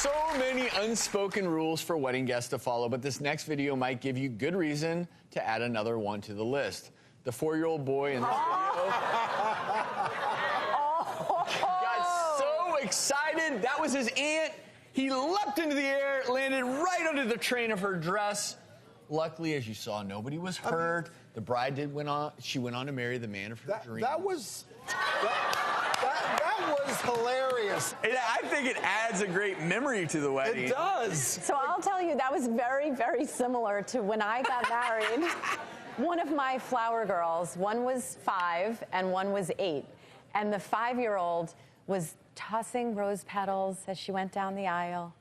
so many unspoken rules for wedding guests to follow, but this next video might give you good reason to add another one to the list. The 4-year-old boy in this video got so excited. That was his aunt. He leapt into the air, landed right under the train of her dress. Luckily, as you saw, nobody was hurt. The bride went on to marry the man of her dreams. That was hilarious. I think it adds a great memory to the wedding. It does. So I'll tell you, that was very, very similar to when I got married. One of my flower girls, one was 5 and one was 8. And the 5-year-old was tossing rose petals as she went down the aisle.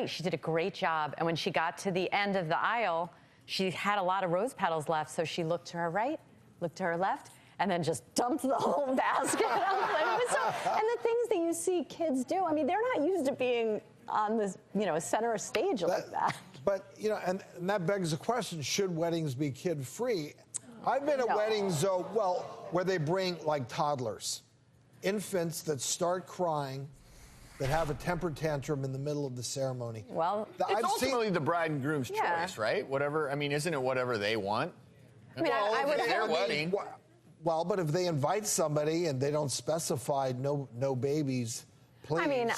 She did a great job. And when she got to the end of the aisle, she had a lot of rose petals left. So she looked to her right, looked to her left, and then just dumped the whole basket. And the things that you see kids do, I mean, they're not used to being on this, center stage like that. But, and that begs the question, should weddings be kid-free? I've been at weddings, where they bring, like, toddlers, infants that start crying, that have a temper tantrum in the middle of the ceremony. Well, it's ultimately the bride and groom's choice, right? Isn't it whatever they want? I mean, I would their wedding. Well, but if they invite somebody and they don't specify no babies, please. I mean,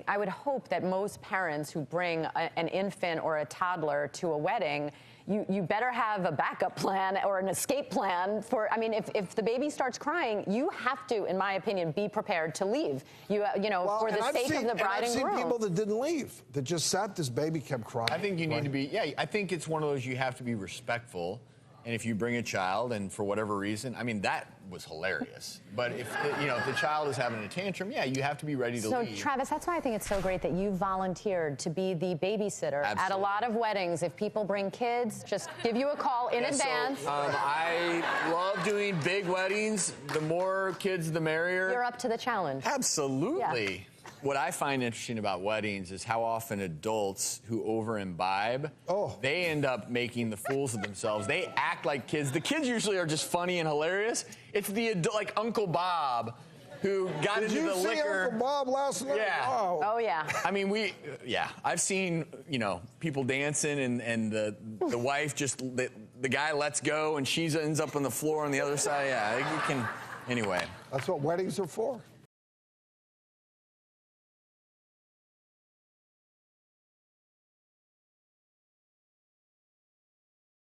I would hope that most parents who bring an infant or a toddler to a wedding, you better have a backup plan or an escape plan for, if the baby starts crying, you have to, in my opinion, be prepared to leave. For the sake of the bride and groom. I've seen people that didn't leave, that just sat, this baby kept crying. I think you need to be, I think it's one of those you have to be respectful. And if you bring a child, and for whatever reason, that was hilarious. But if the child is having a tantrum, you have to be ready to leave. So, Travis, that's why I think it's so great that you volunteered to be the babysitter at a lot of weddings. If people bring kids, just give you a call in advance. So, I love doing big weddings. The more kids, the merrier. You're up to the challenge. Absolutely. Yeah. What I find interesting about weddings is how often adults who over-imbibe, they end up making the fools of themselves. They act like kids. The kids usually are just funny and hilarious. It's the adult, like Uncle Bob, who got into the liquor. Did you see Uncle Bob last night? Yeah. Oh, yeah. I mean, I've seen, people dancing and the wife just, the guy lets go and she ends up on the floor on the other side. Yeah, you can, anyway. That's what weddings are for.